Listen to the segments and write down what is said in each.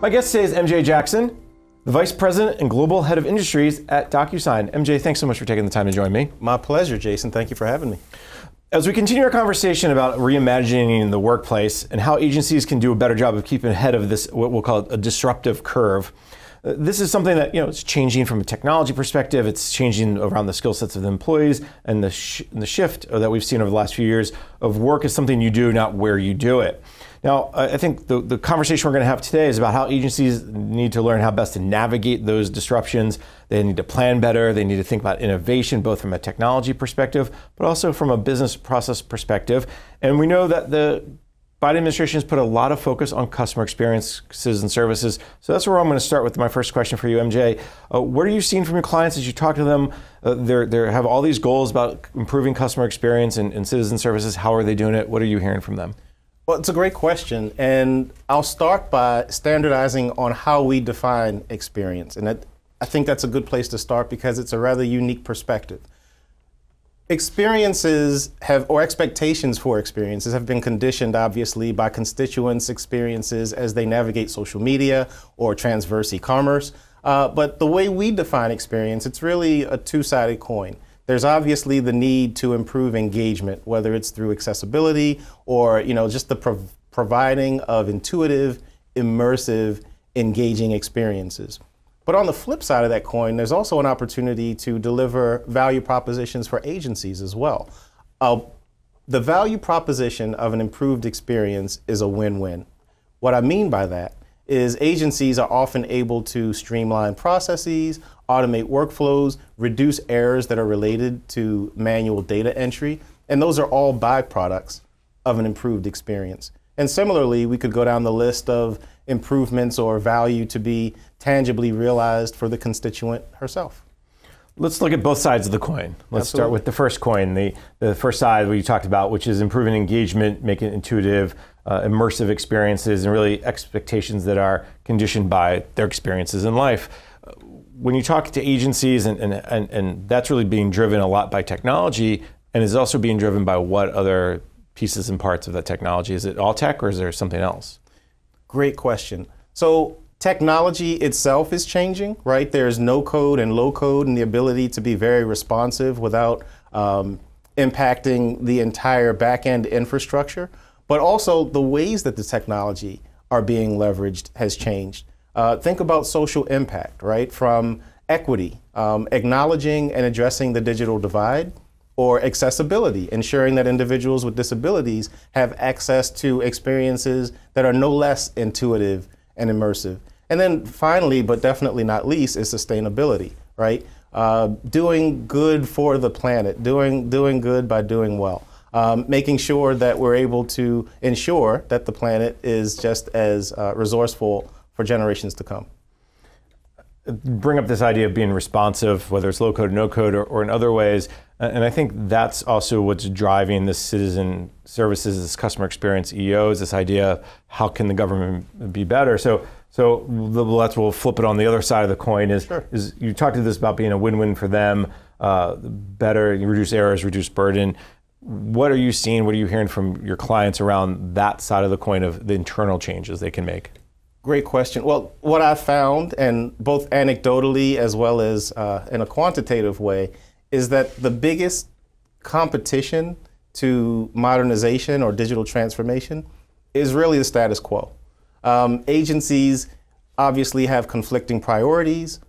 My guest today is MJ Jackson, the Vice President and Global Head of Industries at DocuSign. MJ, thanks so much for taking the time to join me. My pleasure, Jason. Thank you for having me. As we continue our conversation about reimagining the workplace and how agencies can do a better job of keeping ahead of this, what we'll call a disruptive curve, this is something that, it's changing from a technology perspective. It's changing around the skill sets of the employees, and the shift that we've seen over the last few years of work is something you do, not where you do it. Now, I think the conversation we're going to have today is about how agencies need to learn how best to navigate those disruptions. They need to plan better. They need to think about innovation, both from a technology perspective, but also from a business process perspective. And we know that the Biden administration has put a lot of focus on customer experiences and services. So that's where I'm going to start with my first question for you, MJ. What are you seeing from your clients as you talk to them? They have all these goals about improving customer experience and citizen services. How are they doing it? What are you hearing from them? Well, it's a great question, and I'll start by standardizing on how we define experience. And I think that's a good place to start because it's a rather unique perspective. Experiences or expectations for experiences have been conditioned, obviously, by constituents' experiences as they navigate social media or transverse e-commerce. But the way we define experience, it's really a two-sided coin. There's obviously the need to improve engagement, whether it's through accessibility or just the providing of intuitive, immersive, engaging experiences. But on the flip side of that coin, there's also an opportunity to deliver value propositions for agencies as well. The value proposition of an improved experience is a win-win. What I mean by that is agencies are often able to streamline processes, automate workflows, reduce errors that are related to manual data entry, and those are all byproducts of an improved experience. And similarly, we could go down the list of improvements or value to be tangibly realized for the constituent herself. Let's look at both sides of the coin. Let's Absolutely. start with the first coin, the first side we talked about, which is improving engagement, making it intuitive, immersive experiences, and really expectations that are conditioned by their experiences in life. When you talk to agencies, and that's really being driven a lot by technology, and is also being driven by what other pieces and parts of that technology? Is it all tech, or is there something else? Great question. So technology itself is changing, right? There's no code and low code and the ability to be very responsive without impacting the entire back-end infrastructure. But also the ways that the technology are being leveraged has changed. Think about social impact, right? From equity, acknowledging and addressing the digital divide, or accessibility, ensuring that individuals with disabilities have access to experiences that are no less intuitive and immersive. And then finally, but definitely not least, is sustainability, right? Doing good for the planet, doing good by doing well. Making sure that we're able to ensure that the planet is just as resourceful for generations to come. Bring up this idea of being responsive, whether it's low code, no code, or in other ways. And I think that's also what's driving this citizen services, this customer experience EOs, this idea of how can the government be better. So we'll flip it on the other side of the coin is you talked to this about being a win-win for them, better, you reduce errors, reduce burden. What are you seeing? What are you hearing from your clients around that side of the coin of the internal changes they can make? Great question. Well, what I've found, and both anecdotally as well as in a quantitative way, is that the biggest competition to modernization or digital transformation is really the status quo. Agencies obviously have conflicting priorities,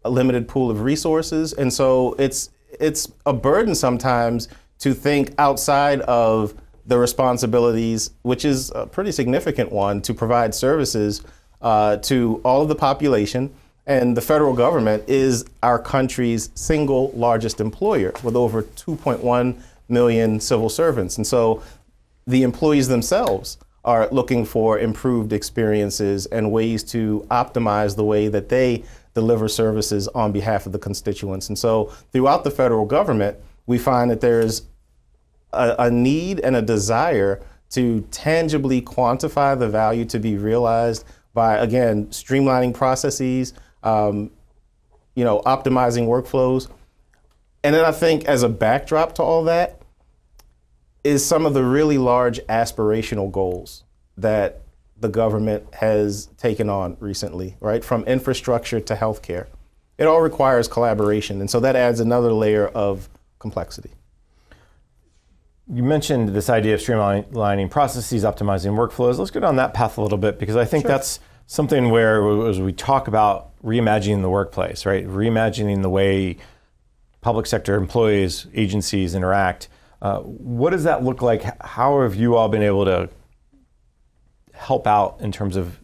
a limited pool of resources, and so it's a burden sometimes to think outside of the responsibilities, which is a pretty significant one, to provide services to all of the population. And the federal government is our country's single largest employer with over 2.1 million civil servants. And so the employees themselves are looking for improved experiences and ways to optimize the way that they deliver services on behalf of the constituents. And so throughout the federal government, we find that there's a need and a desire to tangibly quantify the value to be realized by, again, streamlining processes, optimizing workflows. And then I think as a backdrop to all that is some of the really large aspirational goals that the government has taken on recently, right? From infrastructure to healthcare. It all requires collaboration, and so that adds another layer of complexity. You mentioned this idea of streamlining processes, optimizing workflows. Let's go down that path a little bit, because I think that's something where, as we talk about reimagining the workplace, right? Reimagining the way public sector employees, agencies interact. What does that look like? How have you all been able to help out in terms of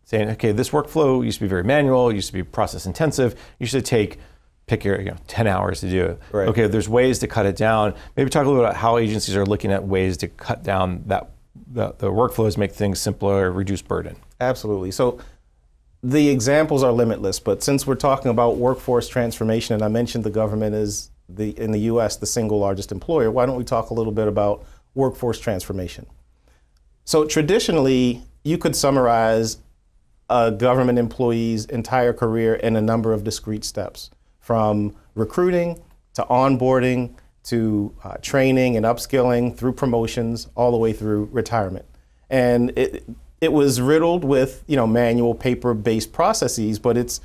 saying, okay, this workflow used to be very manual, used to be process intensive, used to take, pick your 10 hours to do it. Right. Okay, there's ways to cut it down. Maybe talk a little about how agencies are looking at ways to cut down the workflows, make things simpler, reduce burden. Absolutely. So the examples are limitless, but since we're talking about workforce transformation, and I mentioned the government is in the US, the single largest employer, why don't we talk a little bit about workforce transformation? So traditionally, you could summarize a government employee's entire career in a number of discrete steps, from recruiting to onboarding to training and upskilling through promotions all the way through retirement. And it was riddled with manual paper-based processes, but it's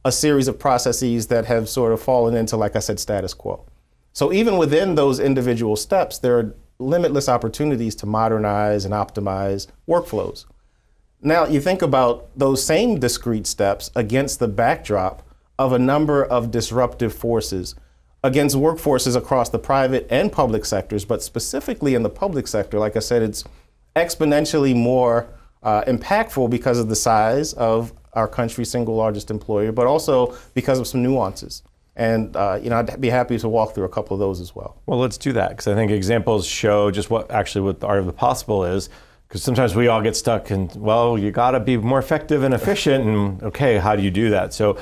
a series of processes that have sort of fallen into, like I said, status quo. So even within those individual steps, there are limitless opportunities to modernize and optimize workflows. Now you think about those same discrete steps against the backdrop of a number of disruptive forces against workforces across the private and public sectors, but specifically in the public sector. Like I said, it's exponentially more impactful because of the size of our country's single largest employer, but also because of some nuances. And I'd be happy to walk through a couple of those as well. Well, let's do that, because I think examples show just what the art of the possible is. Because sometimes we all get stuck in, well, you got to be more effective and efficient, and okay, how do you do that? So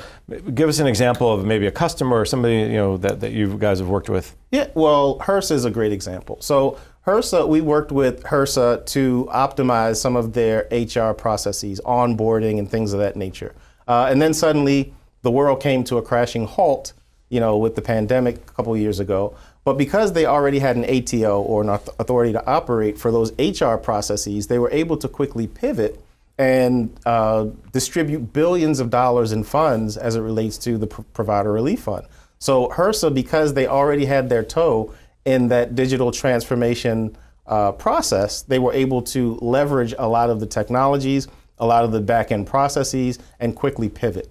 give us an example of maybe a customer or somebody that you guys have worked with. Yeah, well, HRSA is a great example. So HRSA, we worked with HRSA to optimize some of their HR processes, onboarding and things of that nature. And then suddenly the world came to a crashing halt, with the pandemic a couple of years ago. But because they already had an ATO, or an authority to operate for those HR processes, they were able to quickly pivot and distribute billions of dollars in funds as it relates to the Provider Relief Fund. So HRSA, because they already had their toe in that digital transformation process, they were able to leverage a lot of the technologies, a lot of the back-end processes, and quickly pivot.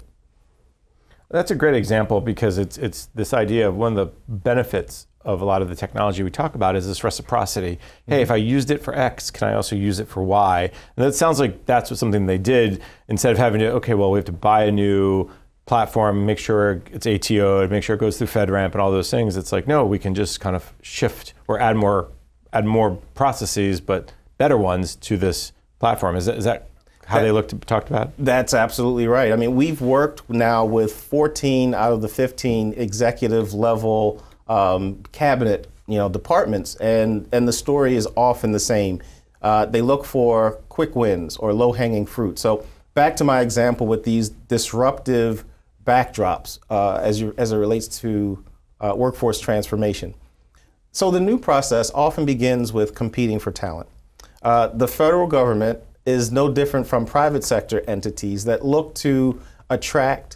That's a great example, because it's this idea of one of the benefits of a lot of the technology we talk about is this reciprocity. Hey, if I used it for X, can I also use it for Y? And that sounds like that's something they did, instead of having to, okay, well, we have to buy a new platform, make sure it's ATO'd, make sure it goes through FedRAMP and all those things. It's like, no, we can just kind of shift or add more processes, but better ones to this platform. Is that how they talked about? That's absolutely right. I mean, we've worked now with 14 out of the 15 executive level cabinet departments, and the story is often the same. They look for quick wins or low-hanging fruit. So back to my example with these disruptive backdrops as it relates to workforce transformation. So the new process often begins with competing for talent. The federal government is no different from private sector entities that look to attract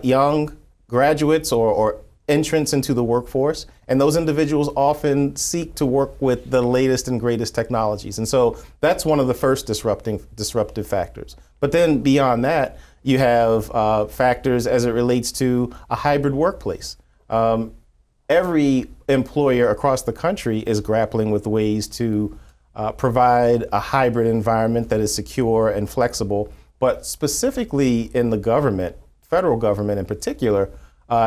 young graduates or entrants into the workforce, and those individuals often seek to work with the latest and greatest technologies. And so that's one of the first disruptive factors. But then beyond that, you have factors as it relates to a hybrid workplace. Every employer across the country is grappling with ways to provide a hybrid environment that is secure and flexible, but specifically in the government, federal government in particular,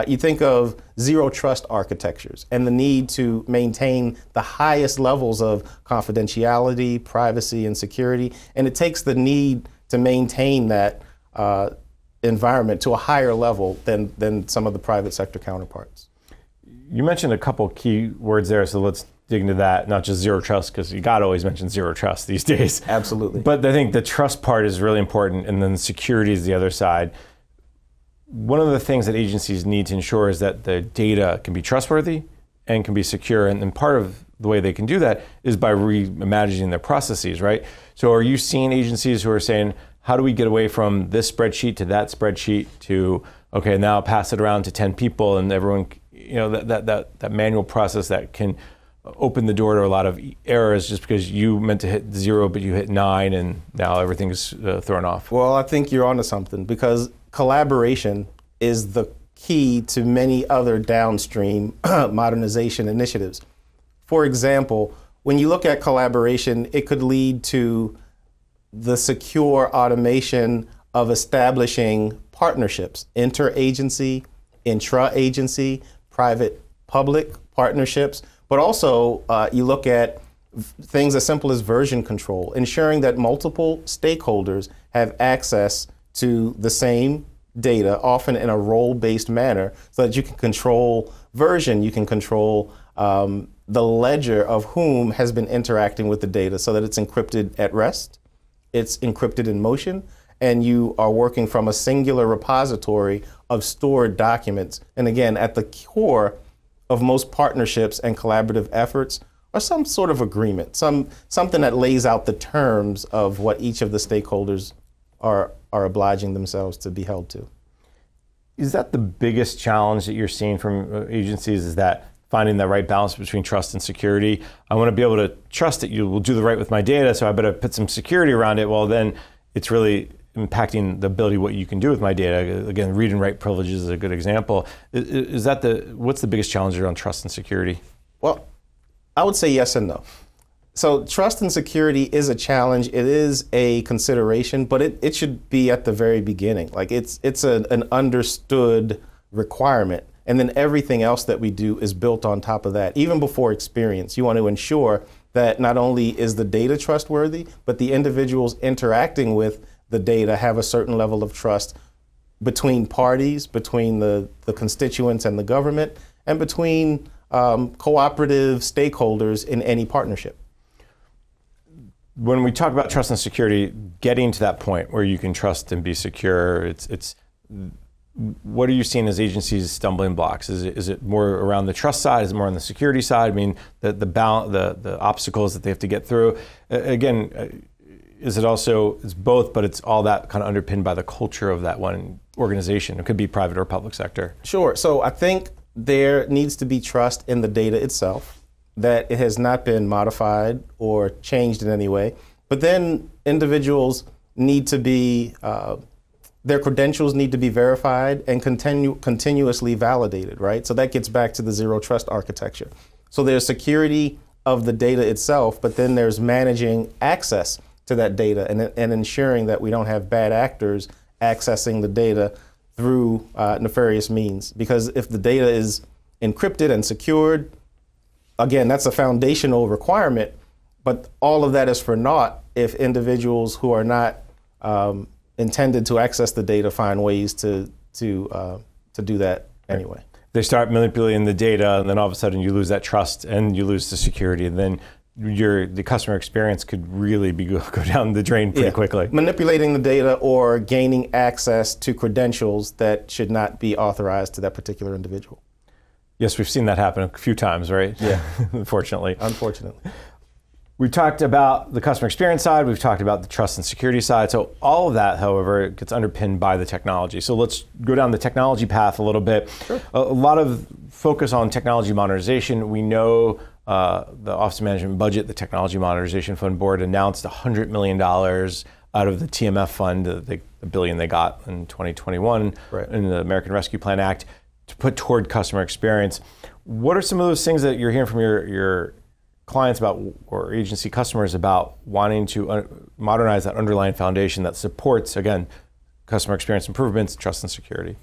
you think of zero trust architectures and the need to maintain the highest levels of confidentiality, privacy, and security. And it takes the need to maintain that environment to a higher level than some of the private sector counterparts. You mentioned a couple key words there, so let's dig into that. Not just zero trust, because you got to always mention zero trust these days. Absolutely. But I think the trust part is really important, and then security is the other side. One of the things that agencies need to ensure is that the data can be trustworthy, and can be secure. And part of the way they can do that is by reimagining their processes, right? So are you seeing agencies who are saying, how do we get away from this spreadsheet to that spreadsheet to, okay, now pass it around to 10 people and everyone, that manual process that can open the door to a lot of errors just because you meant to hit 0, but you hit 9 and now everything's thrown off? Well, I think you're onto something, because collaboration is the key to many other downstream modernization initiatives. For example, when you look at collaboration, it could lead to the secure automation of establishing partnerships, interagency, intra-agency, private-public partnerships, but also you look at things as simple as version control, ensuring that multiple stakeholders have access to the same data, often in a role-based manner, so that you can control version, you can control the ledger of whom has been interacting with the data, so that it's encrypted at rest, it's encrypted in motion, and you are working from a singular repository of stored documents. And again, at the core of most partnerships and collaborative efforts are some sort of agreement, something that lays out the terms of what each of the stakeholders are obliging themselves to be held to. Is that the biggest challenge that you're seeing from agencies, is that finding the right balance between trust and security? I want to be able to trust that you will do the right with my data, so I better put some security around it. Well, then it's really impacting the ability what you can do with my data. Again, read and write privileges is a good example. Is that what's the biggest challenge around trust and security? Well, I would say yes and no. So trust and security is a challenge. It is a consideration, but it should be at the very beginning. Like it's an understood requirement. And then everything else that we do is built on top of that. Even before experience, you want to ensure that not only is the data trustworthy, but the individuals interacting with the data have a certain level of trust between parties, between the constituents and the government, and between cooperative stakeholders in any partnership. When we talk about trust and security, getting to that point where you can trust and be secure, it's what are you seeing as agencies' stumbling blocks? Is it more around the trust side? Is it more on the security side? I mean, the obstacles that they have to get through. Again, is it also, it's both, but it's all that kind of underpinned by the culture of that one organization? It could be private or public sector. Sure. So I think there needs to be trust in the data itself, that it has not been modified or changed in any way. But then individuals need to be, their credentials need to be verified and continuously validated, right? So that gets back to the zero trust architecture. So there's security of the data itself, but then there's managing access to that data and ensuring that we don't have bad actors accessing the data through nefarious means. Because if the data is encrypted and secured, again, that's a foundational requirement, but all of that is for naught if individuals who are not intended to access the data find ways to do that anyway. They start manipulating the data, and then all of a sudden you lose that trust and you lose the security, and then the customer experience could really go down the drain pretty quickly. Manipulating the data or gaining access to credentials that should not be authorized to that particular individual. Yes, we've seen that happen a few times, right? Yeah. Unfortunately. Unfortunately. We've talked about the customer experience side, we've talked about the trust and security side. So all of that, however, gets underpinned by the technology. So let's go down the technology path a little bit. Sure. A lot of focus on technology modernization. We know the Office of Management Budget, the Technology Modernization Fund Board, announced $100 million out of the TMF fund, the billion they got in 2021 in the American Rescue Plan Act, to put toward customer experience. What are some of those things that you're hearing from your clients about, or agency customers about, wanting to modernize that underlying foundation that supports, again, customer experience improvements, trust and security?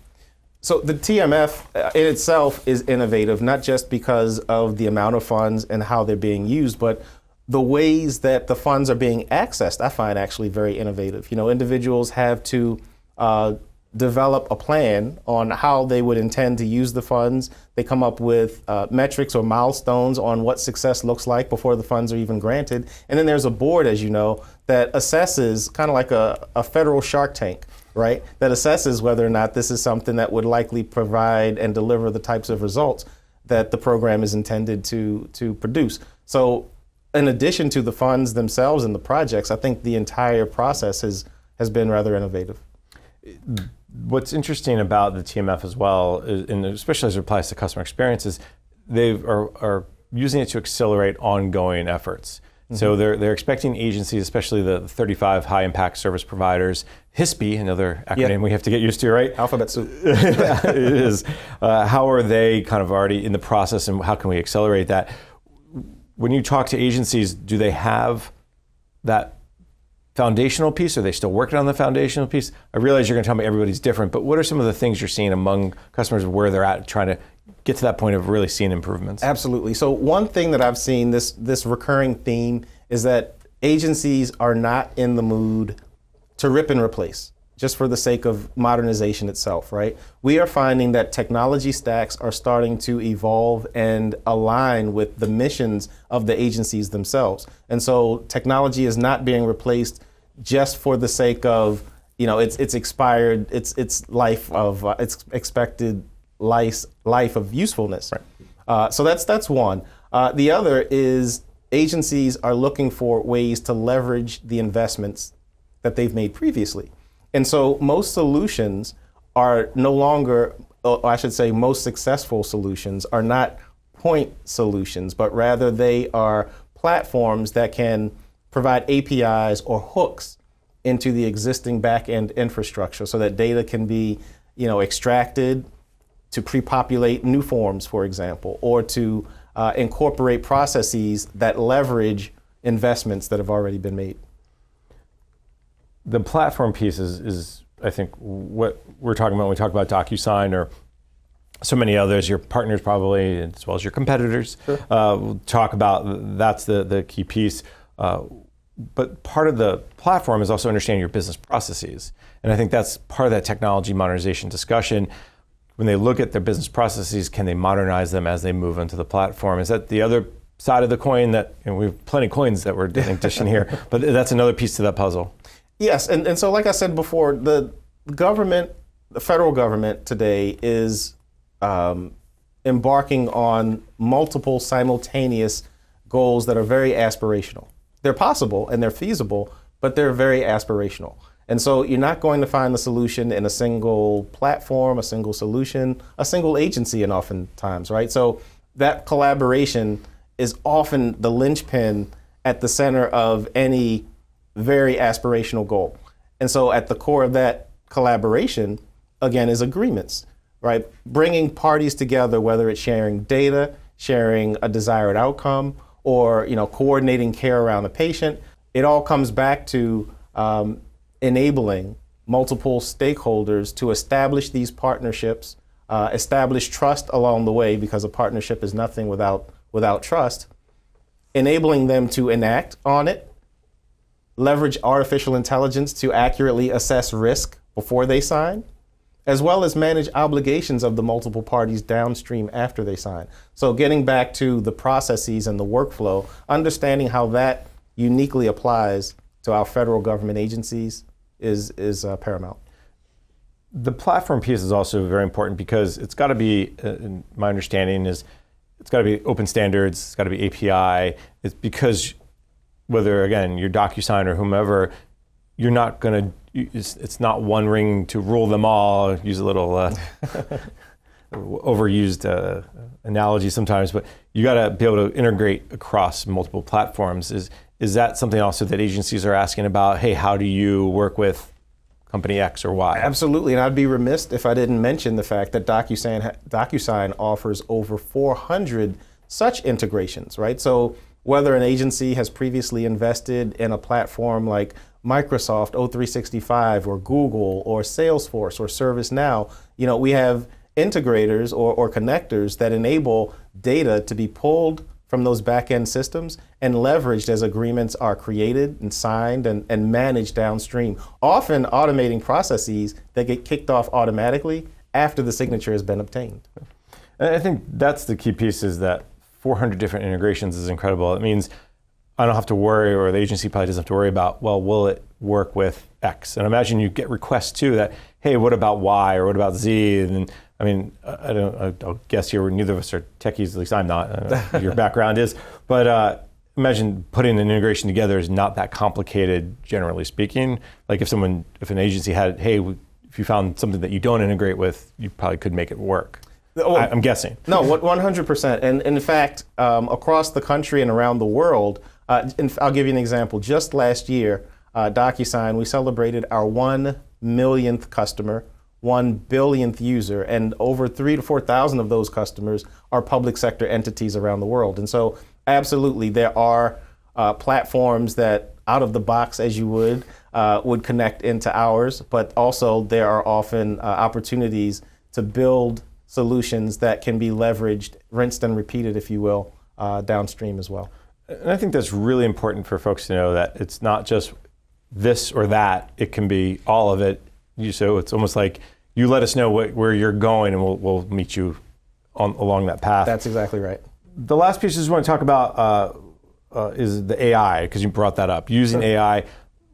So the TMF in itself is innovative, not just because of the amount of funds and how they're being used, but the ways that the funds are being accessed, I find actually very innovative. You know, individuals have to develop a plan on how they would intend to use the funds. They come up with metrics or milestones on what success looks like before the funds are even granted. And then there's a board, as you know, that assesses, kind of like a federal Shark Tank, right? That assesses whether or not this is something that would likely provide and deliver the types of results that the program is intended to produce. So in addition to the funds themselves and the projects, I think the entire process has been rather innovative. What's interesting about the TMF as well, and especially as it applies to customer experience, is they are using it to accelerate ongoing efforts. So they're expecting agencies, especially the 35 high impact service providers, HISP, another acronym we have to get used to, right? Alphabet soup. It is. How are they kind of already in the process, and how can we accelerate that? When you talk to agencies, do they have that foundational piece? Are they still working on the foundational piece? I realize you're going to tell me everybody's different, but what are some of the things you're seeing among customers where they're at trying to get to that point of really seeing improvements? Absolutely. So one thing that I've seen, this recurring theme, is that agencies are not in the mood to rip and replace just for the sake of modernization itself, right? We are finding that technology stacks are starting to evolve and align with the missions of the agencies themselves. And so technology is not being replaced just for the sake of, it's expired, its life of, its expected life of usefulness. Right. So that's one. The other is agencies are looking for ways to leverage the investments that they've made previously. And so most solutions are no longer, or I should say most successful solutions are not point solutions, but rather they are platforms that can provide APIs or hooks into the existing back-end infrastructure so that data can be, extracted to pre-populate new forms, for example, or to incorporate processes that leverage investments that have already been made. The platform piece is, I think, what we're talking about when we talk about DocuSign or so many others, your partners probably, as well as your competitors. Sure. We'll talk about, that's the key piece. But part of the platform is also understanding your business processes. And I think that's part of that technology modernization discussion. When they look at their business processes, can they modernize them as they move into the platform? Is that the other side of the coin that, we have plenty of coins that we're dishing here, but that's another piece to that puzzle. Yes, and so like I said before, the government, the federal government today is embarking on multiple simultaneous goals that are very aspirational. They're possible and they're feasible, but they're very aspirational. And so you're not going to find the solution in a single platform, a single solution, a single agency, and oftentimes, right? So that collaboration is often the linchpin at the center of any very aspirational goal. And so at the core of that collaboration, again, is agreements, right? Bringing parties together, whether it's sharing data, sharing a desired outcome, or coordinating care around a patient. It all comes back to enabling multiple stakeholders to establish these partnerships, establish trust along the way, because a partnership is nothing without trust, enabling them to enact on it, leverage artificial intelligence to accurately assess risk before they sign, as well as manage obligations of the multiple parties downstream after they sign. So getting back to the processes and the workflow, understanding how that uniquely applies to our federal government agencies is paramount. The platform piece is also very important because it's got to be, my understanding is, it's got to be open standards, it's got to be API. It's because whether, again, you're DocuSign or whomever, you're not going to, it's not one ring to rule them all. Use a little overused analogy sometimes, but you got to be able to integrate across multiple platforms. Is that something also that agencies are asking about? Hey, how do you work with company X or Y? Absolutely, and I'd be remiss if I didn't mention the fact that DocuSign offers over 400 such integrations, right? So whether an agency has previously invested in a platform like Microsoft O365 or Google or Salesforce or ServiceNow, we have integrators or connectors that enable data to be pulled from those back-end systems and leveraged as agreements are created and signed and managed downstream, often automating processes that get kicked off automatically after the signature has been obtained. And I think that's the key piece, is that 400 different integrations is incredible. It means I don't have to worry, or the agency probably doesn't have to worry about, well, will it work with X? And imagine you get requests too that, hey, what about Y or what about Z? And I mean, I'll guess here, neither of us are techies, at least I'm not. I don't know what your background is. But imagine putting an integration together is not that complicated, generally speaking. Like if an agency had, hey, if you found something that you don't integrate with, you probably could make it work. I'm guessing. No, 100%. And in fact, across the country and around the world, I'll give you an example. Just last year, DocuSign, we celebrated our 1 millionth customer, 1 billionth user, and over 3,000 to 4,000 of those customers are public sector entities around the world. And so absolutely, there are platforms that out of the box, as you would connect into ours, but also there are often opportunities to build solutions that can be leveraged, rinsed and repeated, if you will, downstream as well. And I think that's really important for folks to know that it's not just this or that, it can be all of it. So it's almost like you let us know where you're going and we'll meet you along that path. That's exactly right. The last piece I just want to talk about is the AI, because you brought that up. Using AI,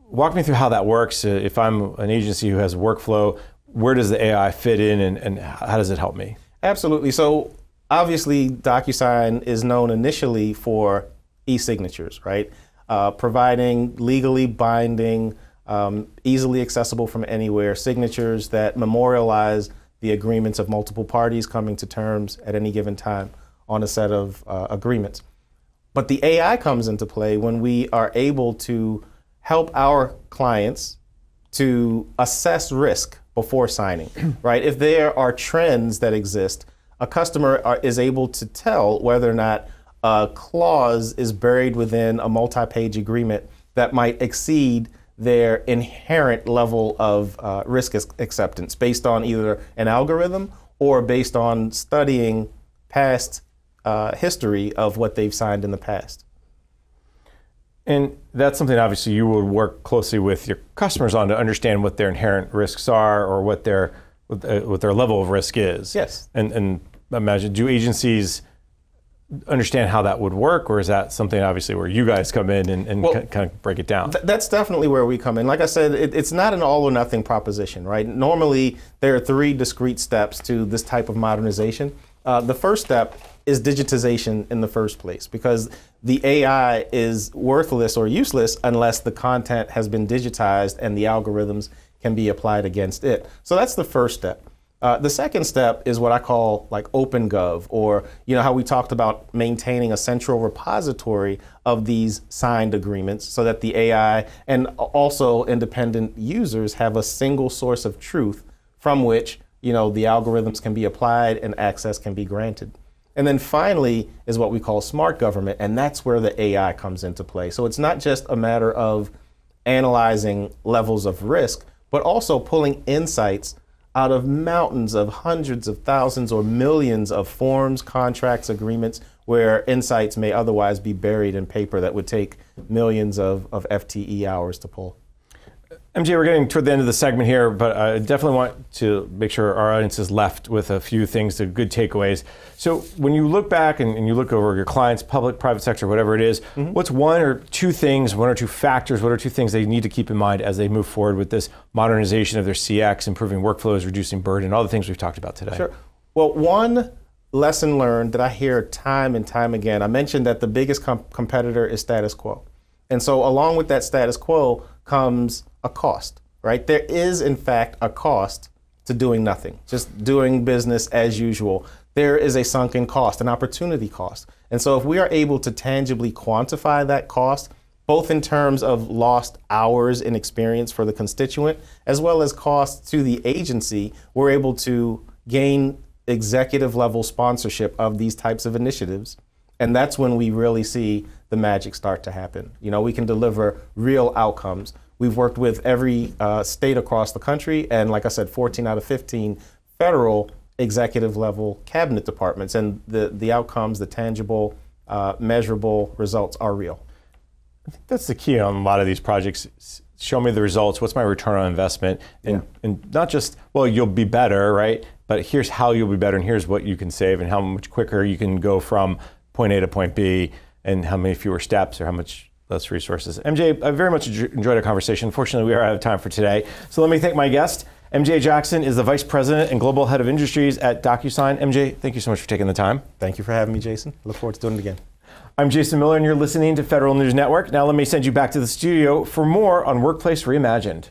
walk me through how that works. If I'm an agency who has a workflow, where does the AI fit in and how does it help me? Absolutely. So obviously DocuSign is known initially for e-signatures, right? Providing legally binding, easily accessible from anywhere signatures that memorialize the agreements of multiple parties coming to terms at any given time on a set of agreements. But the AI comes into play when we are able to help our clients to assess risk before signing, right? If there are trends that exist, a customer is able to tell whether or not a clause is buried within a multi-page agreement that might exceed their inherent level of risk acceptance based on either an algorithm or based on studying past history of what they've signed in the past. And that's something obviously you would work closely with your customers on to understand what their inherent risks are or what their level of risk is. Yes. And imagine, do agencies understand how that would work, or is that something obviously where you guys come in and kind of break it down? That's definitely where we come in. Like I said, it's not an all or nothing proposition, right? Normally, there are 3 discrete steps to this type of modernization. The first step is digitization in the first place, because the AI is worthless or useless unless the content has been digitized and the algorithms can be applied against it. So that's the first step. The second step is what I call like OpenGov, or how we talked about maintaining a central repository of these signed agreements so that the AI and also independent users have a single source of truth from which the algorithms can be applied and access can be granted. And then finally is what we call smart government, and that's where the AI comes into play. So it's not just a matter of analyzing levels of risk, but also pulling insights out of mountains of hundreds of thousands or millions of forms, contracts, agreements, where insights may otherwise be buried in paper that would take millions of FTE hours to pull. MJ, we're getting toward the end of the segment here, but I definitely want to make sure our audience is left with a few things, good takeaways. So when you look back and you look over your clients, public, private sector, whatever it is, what's 1 or 2 things, 1 or 2 factors, what are 2 things they need to keep in mind as they move forward with this modernization of their CX, improving workflows, reducing burden, all the things we've talked about today? Sure. Well, one lesson learned that I hear time and time again, I mentioned that the biggest competitor is status quo. And so along with that status quo comes a cost, right? There is, in fact, a cost to doing nothing, just doing business as usual. There is a sunken cost, an opportunity cost. And so if we are able to tangibly quantify that cost, both in terms of lost hours in experience for the constituent, as well as costs to the agency, we're able to gain executive level sponsorship of these types of initiatives. And that's when we really see the magic start to happen. We can deliver real outcomes. We've worked with every state across the country, and like I said, 14 out of 15 federal executive level cabinet departments, and the outcomes, the tangible, measurable results are real. I think that's the key on a lot of these projects. Show me the results. What's my return on investment? And not just, well, you'll be better, right? But here's how you'll be better, and here's what you can save, and how much quicker you can go from point A to point B, and how many fewer steps or how much less resources. MJ, I very much enjoyed our conversation. Unfortunately, we are out of time for today. So let me thank my guest, MJ Jackson is the Vice President and Global Head of Industries at DocuSign. MJ, thank you so much for taking the time. Thank you for having me, Jason. Look forward to doing it again. I'm Jason Miller, and you're listening to Federal News Network. Now let me send you back to the studio for more on Workplace Reimagined.